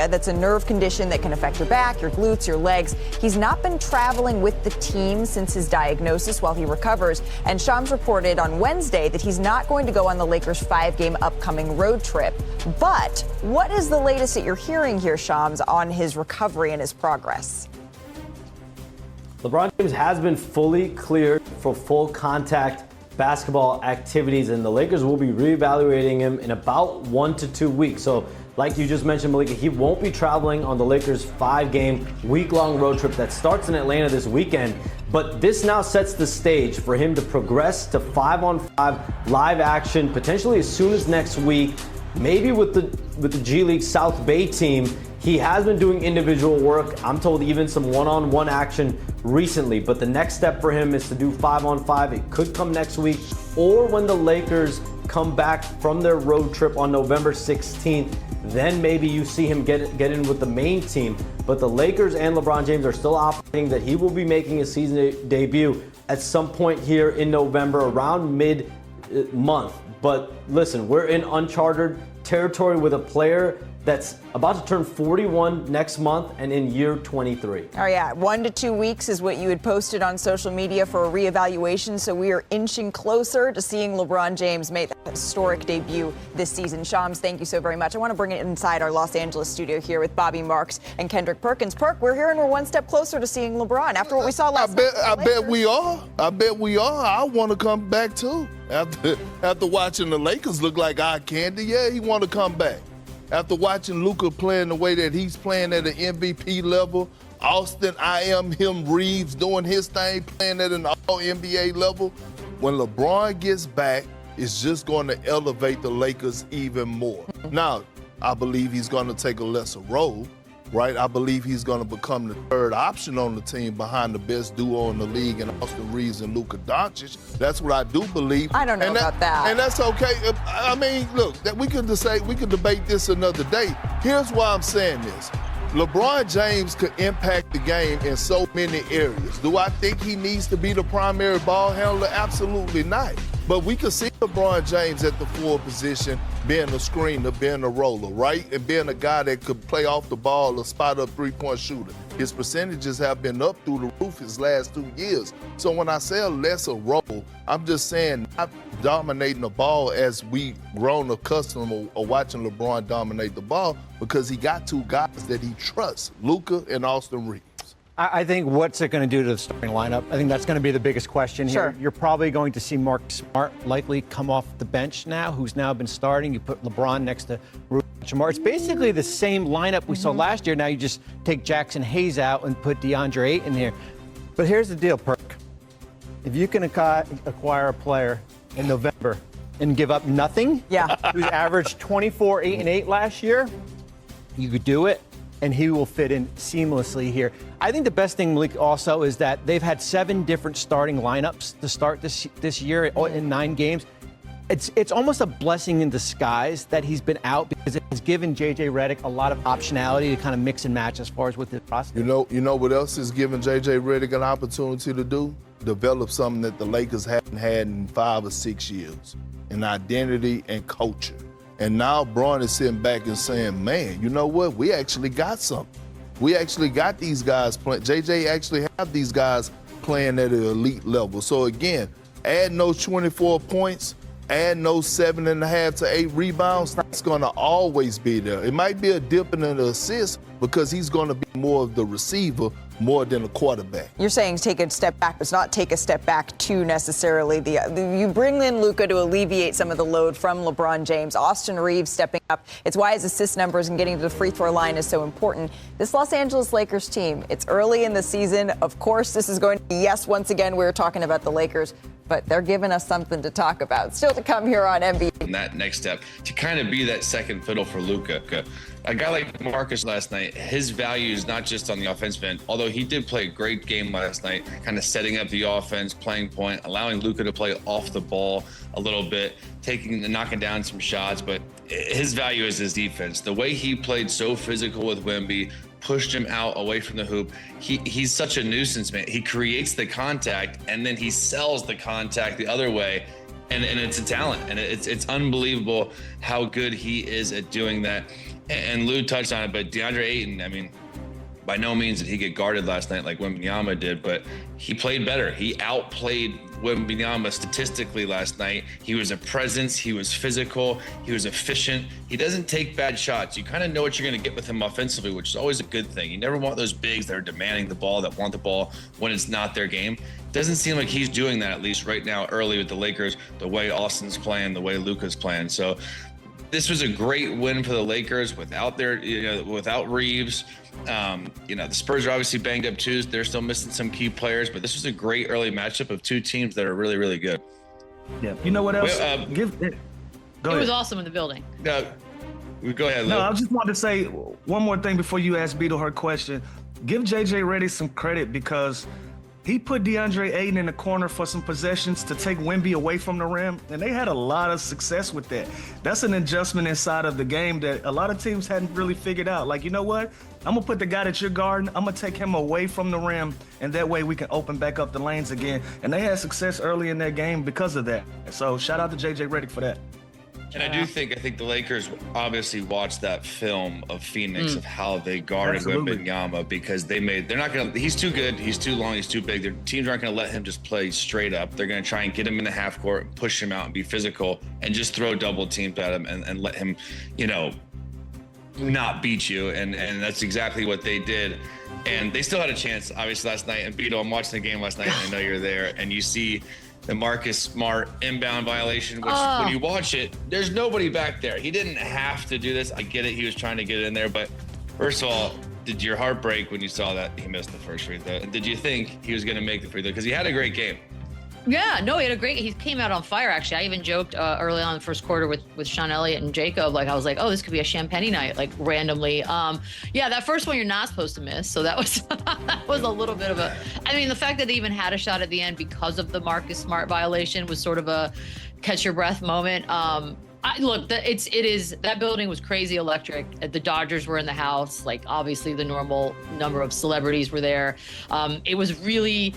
sciatica. That's a nerve condition that can affect your back, your glutes, your legs. He's not been traveling with the team since his diagnosis while he recovers. And Shams reported on Wednesday that he's not going to go on the Lakers' 5-game upcoming road trip. But what is the latest that you're hearing here, Shams, on his recovery and his progress? LeBron James has been fully cleared for full contact basketball activities, and the Lakers will be reevaluating him in about 1 to 2 weeks. So like you just mentioned, Malika, he won't be traveling on the Lakers' 5-game week-long road trip that starts in Atlanta this weekend. But this now sets the stage for him to progress to 5-on-5 live action, potentially as soon as next week, maybe with the G League South Bay team. He has been doing individual work. I'm told even some one-on-one action recently. But the next step for him is to do 5-on-5. It could come next week or when the Lakers come back from their road trip on November 16th. Then maybe you see him get in with the main team. But the Lakers and LeBron James are still operating that he will be making his season debut at some point here in November, around mid-month. But listen, we're in uncharted territory with a player that's about to turn 41 next month and in year 23. Oh, yeah. 1 to 2 weeks is what you had posted on social media for a reevaluation. So we are inching closer to seeing LeBron James make that historic debut this season. Shams, thank you so very much. I want to bring it inside our Los Angeles studio here with Bobby Marks and Kendrick Perkins. Perk, we're here and we're one step closer to seeing LeBron after what we saw last night. I bet we are. I want to come back too. After watching the Lakers look like eye candy, yeah, he want to come back. After watching Luka playing the way that he's playing at an MVP level, Austin, Reeves doing his thing, playing at an all-NBA level, when LeBron gets back, it's just going to elevate the Lakers even more. Now, I believe he's going to take a lesser role, right? I believe he's going to become the third option on the team behind the best duo in the league, and Austin Reeves and Luka Doncic. That's what I do believe. I don't know about that. And that's okay. I mean, look, that we could debate this another day. Here's why I'm saying this. LeBron James could impact the game in so many areas. Do I think he needs to be the primary ball handler? Absolutely not. But we could see LeBron James at the forward position being a screener, being a roller, right? And being a guy that could play off the ball, a spot-up three-point shooter. His percentages have been up through the roof his last 2 years. So when I say a lesser role, I'm just saying not dominating the ball as we grown accustomed of watching LeBron dominate the ball, because he got two guys that he trusts, Luka and Austin Reeves. I think what's it going to do to the starting lineup? I think that's going to be the biggest question here. Sure. You're probably going to see Mark Smart likely come off the bench now, who's now been starting. You put LeBron next to Jamar. It's basically the same lineup we saw last year. Now you just take Jackson Hayes out and put DeAndre Ayton here. But here's the deal, Perk. If you can acquire a player in November and give up nothing, who's averaged 24, 8, and 8 last year, you could do it, and he will fit in seamlessly here. I think the best thing, Malik, also is that they've had 7 different starting lineups to start this year in 9 games. It's almost a blessing in disguise that he's been out, because it has given JJ Redick a lot of optionality to kind of mix and match as far as with the process. You know what else is giving JJ Redick an opportunity to do? Develop something that the Lakers haven't had in 5 or 6 years, an identity and culture. And now Braun is sitting back and saying, man, you know what? We actually got something. We actually got these guys playing. JJ actually have these guys playing at an elite level. So again, add those 24 points, add those 7.5 to 8 rebounds, that's going to always be there. It might be a dip in the assist because he's going to be more of the receiver more than a quarterback. You're saying take a step back, but it's not take a step back to necessarily you bring in Luka to alleviate some of the load from LeBron James. Austin Reeves stepping up. It's why his assist numbers and getting to the free throw line is so important. This Los Angeles Lakers team, it's early in the season. Of course, this is going to be, yes, once again, we're talking about the Lakers, but they're giving us something to talk about. Still to come here on NBA. And that next step to kind of be that second fiddle for Luka. A guy like Marcus last night, his value is not just on the offensive end, although he did play a great game last night, kind of setting up the offense, playing point, allowing Luka to play off the ball a little bit, knocking down some shots, but his value is his defense. The way he played so physical with Wemby, pushed him out away from the hoop. He's such a nuisance, man. He creates the contact and then he sells the contact the other way. And it's a talent, and it's unbelievable how good he is at doing that. And Lou touched on it, but DeAndre Ayton, I mean, by no means did he get guarded last night like Wembanyama did, but he played better. He outplayed Wembanyama statistically last night. He was a presence. He was physical. He was efficient. He doesn't take bad shots. You kind of know what you're going to get with him offensively, which is always a good thing. You never want those bigs that are demanding the ball, that want the ball when it's not their game. Doesn't seem like he's doing that, at least right now, early with the Lakers, the way Austin's playing, the way Luka's playing. So this was a great win for the Lakers without without Reeves. The Spurs are obviously banged up too. They're still missing some key players, but this was a great early matchup of two teams that are really, really good. Yeah. You know what else? It was awesome in the building. Go ahead, Lou. No, I just wanted to say one more thing before you ask Beetle her question. Give JJ Redick some credit because he put DeAndre Ayton in the corner for some possessions to take Wemby away from the rim, and they had a lot of success with that. That's an adjustment inside of the game that a lot of teams hadn't really figured out. Like, you know what? I'm going to put the guy that you're guarding, I'm going to take him away from the rim, and that way we can open back up the lanes again. And they had success early in their game because of that. So shout out to JJ Redick for that. And I think the Lakers obviously watched that film of Phoenix of how they guarded Wembanyama because he's too good, he's too long, he's too big. Their teams aren't going to let him just play straight up. They're going to try and get him in the half court, push him out and be physical and just throw double teams at him and let him, not beat you. And that's exactly what they did. And they still had a chance, obviously, last night. And Beto, I'm watching the game last night, and I know you're there, and you see the Marcus Smart inbound violation, which when you watch it, there's nobody back there. He didn't have to do this. I get it. He was trying to get in there. But first of all, did your heart break when you saw that he missed the first free throw? And did you think he was going to make the free throw? Because he had a great game. Yeah, no, he came out on fire, actually. I even joked early on in the first quarter with Sean Elliott and Jacob, I was like, oh, this could be a champagne night, randomly. That first one you're not supposed to miss. So that was that was a little bit of the fact that they even had a shot at the end because of the Marcus Smart violation was sort of a catch your breath moment. That building was crazy electric. The Dodgers were in the house. Obviously the normal number of celebrities were there. It was really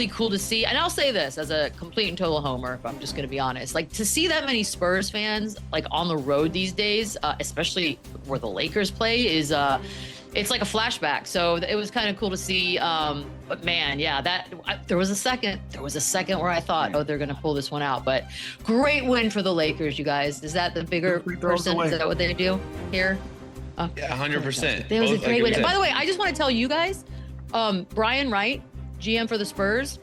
cool to see. And I'll say this as a complete and total homer, if I'm just going to be honest, to see that many Spurs fans on the road these days, especially where the Lakers play, is it's like a flashback. So it was kind of cool to see. But man, there was a second where I thought, oh, they're going to pull this one out. But great win for the Lakers, you guys. Is that the bigger person? Is that what they do here? Oh. Yeah, 100%. That was a great win. By the way, I just want to tell you guys, Brian Wright, GM for the Spurs,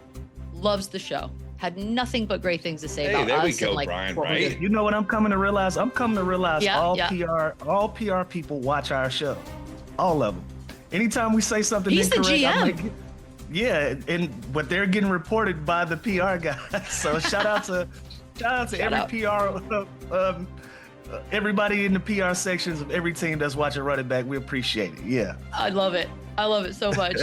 loves the show. Had nothing but great things to say about there us. We go, Brian Wright. You know what I'm coming to realize? all PR people watch our show. All of them. Anytime we say something He's incorrect, the GM. I'm like, yeah, but they're getting reported by the PR guys. So shout out to PR, everybody in the PR sections of every team that's watching Running Back. We appreciate it. Yeah, I love it so much.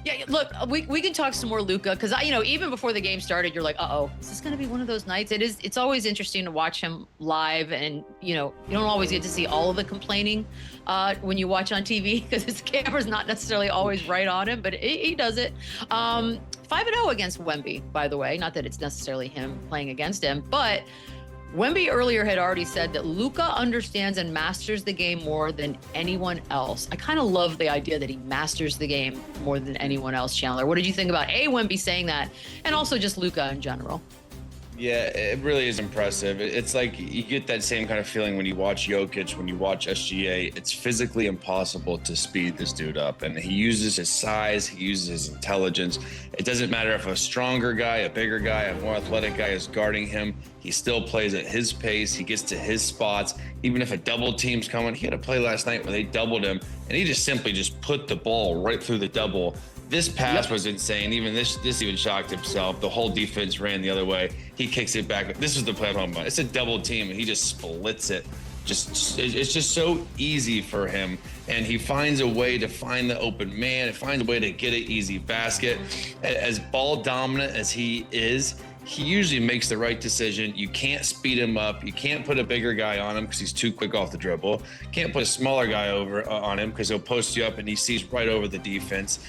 Yeah, look, we can talk some more Luka because even before the game started, you're like, is this going to be one of those nights? It's always interesting to watch him live, and you don't always get to see all of the complaining when you watch on TV because his camera's not necessarily always right on him, but he does it. 5-0 against Wemby, by the way. Not that it's necessarily him playing against him, but Wemby earlier had already said that Luka understands and masters the game more than anyone else. I kind of love the idea that he masters the game more than anyone else, Chandler. What did you think about Wemby saying that, and also just Luka in general? Yeah, it really is impressive. It's like you get that same kind of feeling when you watch Jokic, when you watch SGA. It's physically impossible to speed this dude up. And he uses his size, he uses his intelligence. It doesn't matter if a stronger guy, a bigger guy, a more athletic guy is guarding him. He still plays at his pace. He gets to his spots. Even if a double team's coming, he had a play last night where they doubled him, and he just simply put the ball right through the double. This pass was insane. Even this even shocked himself. The whole defense ran the other way. He kicks it back. This was the play at home. It's a double team, and he just splits it. It's just so easy for him, and he finds a way to find the open man. He finds a way to get an easy basket. As ball dominant as he is, he usually makes the right decision. You can't speed him up. You can't put a bigger guy on him because he's too quick off the dribble. Can't put a smaller guy over on him because he'll post you up and he sees right over the defense.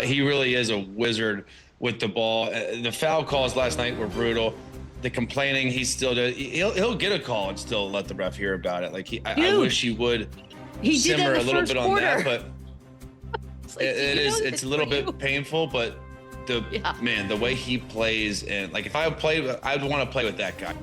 He really is a wizard with the ball. The foul calls last night were brutal. The complaining, he still does. He'll get a call and still let the ref hear about it. I wish he would. He did that simmer in a the little first bit on quarter. that, but It's like, it's a little bit painful, but the way he plays, and like if I would play, I'd want to play with that guy.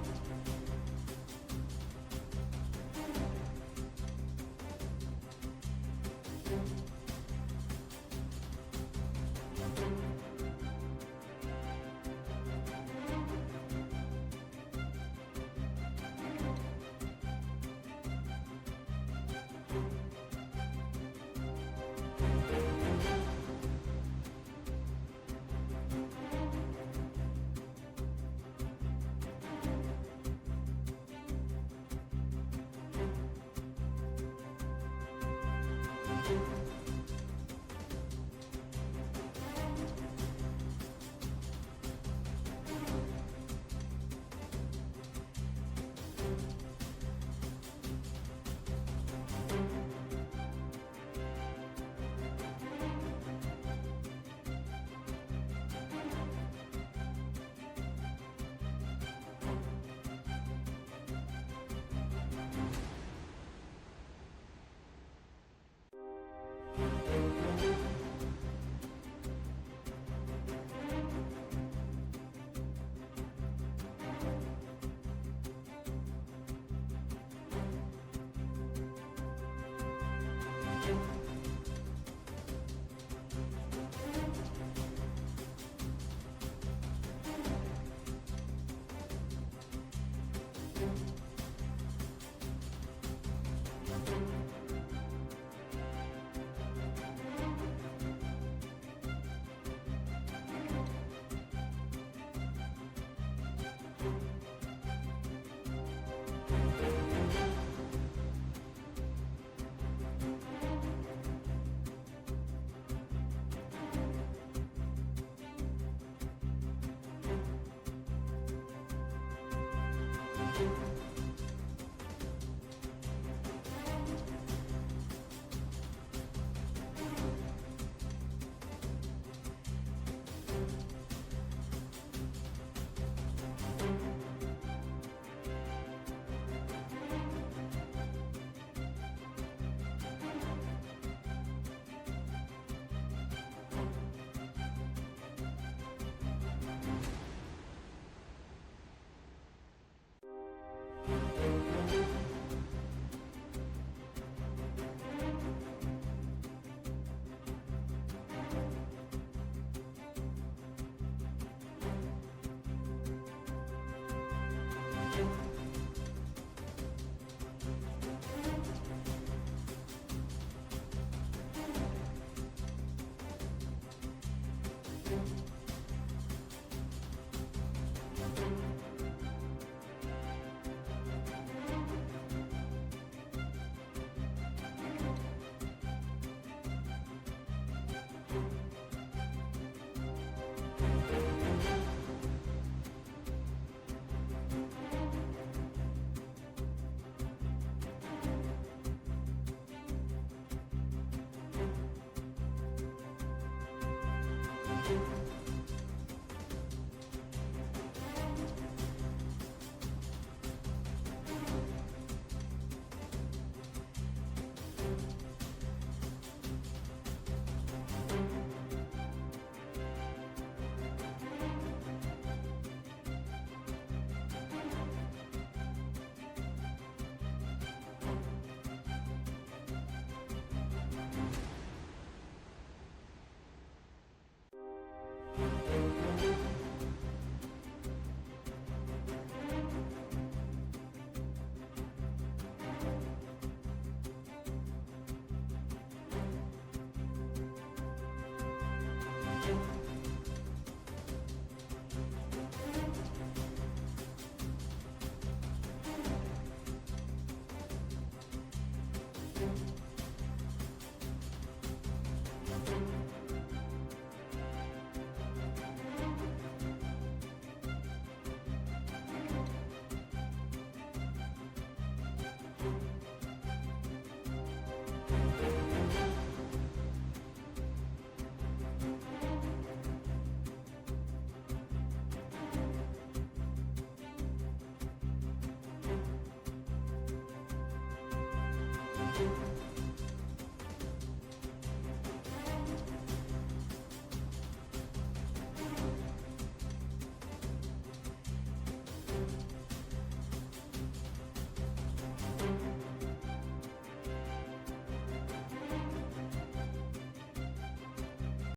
you.